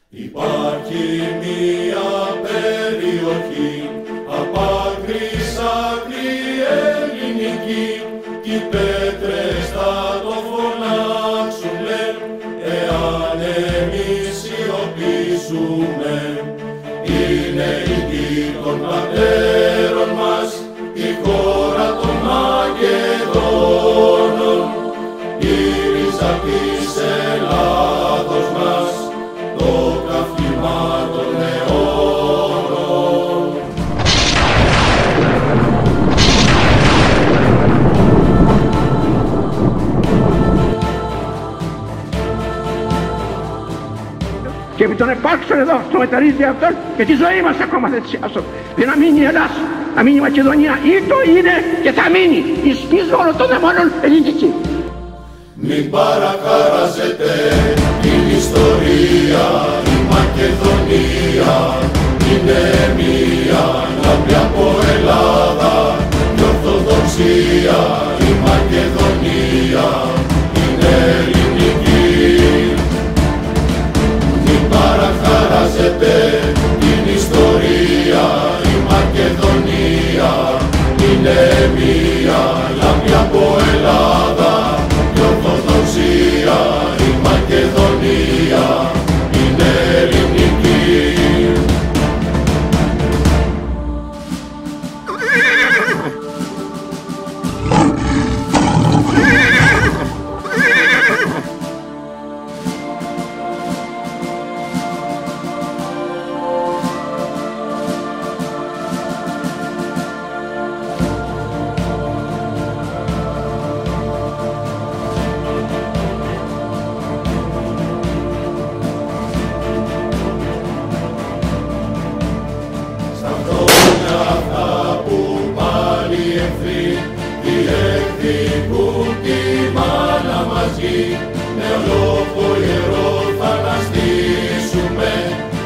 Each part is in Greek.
Υπάρχει μία περιοχή απ' άκρη σ' άκρη ελληνική κι οι πέτρες θα το φωνάξουνε εάν εμείς σιωπήσουμε. Είναι η γη των πατέρων μας, η χώρα των Μακεδόνων, η ρίζα της Ελλάδος μας, το καύχημα των αιώνων. Και επί των επάρξεων εδώ, στο μεταρρύθμι αυτόν και τη ζωή μας ακόμα δεν θυσιάσω. Δεν να μείνει η Ελλάδα, να μείνει η Μακεδονία, ή το είναι και θα μείνει εις πίσω όλων των δαιμόνων ελληνική. Μην παρακαράζετε την ιστορία, η Μακεδονία είναι μία λάμπη από Ελλάδα και Ορθοδοξία, η Μακεδονία είναι ελληνική. Μην παρακαράζετε την ιστορία, η Μακεδονία είναι μία λάμπη από Ελλάδα και Ορθοδοξία, η Μακεδονία είναι ελληνική. Διεκδικούν τη μάνα μαζί, με λόγο ιερό θα αναστήσουμε,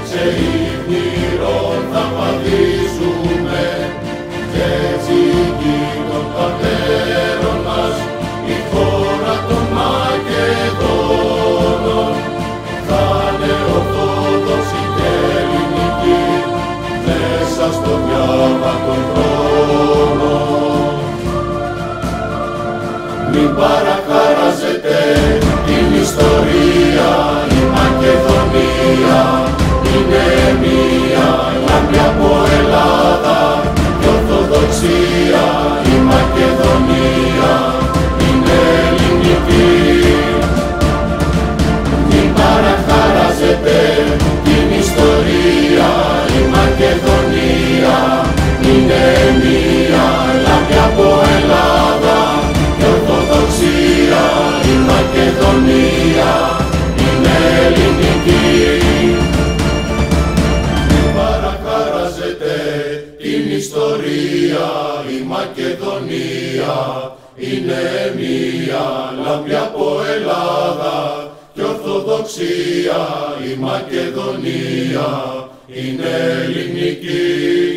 σε ύπνηρον θα παδίσουμε. Κι έτσι η γη των πατέρων μας, η χώρα των Μακεδόνων, θα είναι ορθόδοξη και ελληνική, μέσα στο διάβα των χρόνων. Μην παρακαράζετε την ιστορία, η Μακεδονία είναι μία λάμπη από Ελλάδα και Ορθοδοξία, η Μακεδονία είναι ελληνική. Μην παρακαράζετε την ιστορία, η Μακεδονία είναι μία λάμπη από Ελλάδα και Ορθοδοξία, η Μακεδονία είναι ελληνική. Μην παρακαράζετε την ιστορία, η Μακεδονία είναι μία λάμπη από Ελλάδα και Ορθοδοξία, η Μακεδονία είναι ελληνική.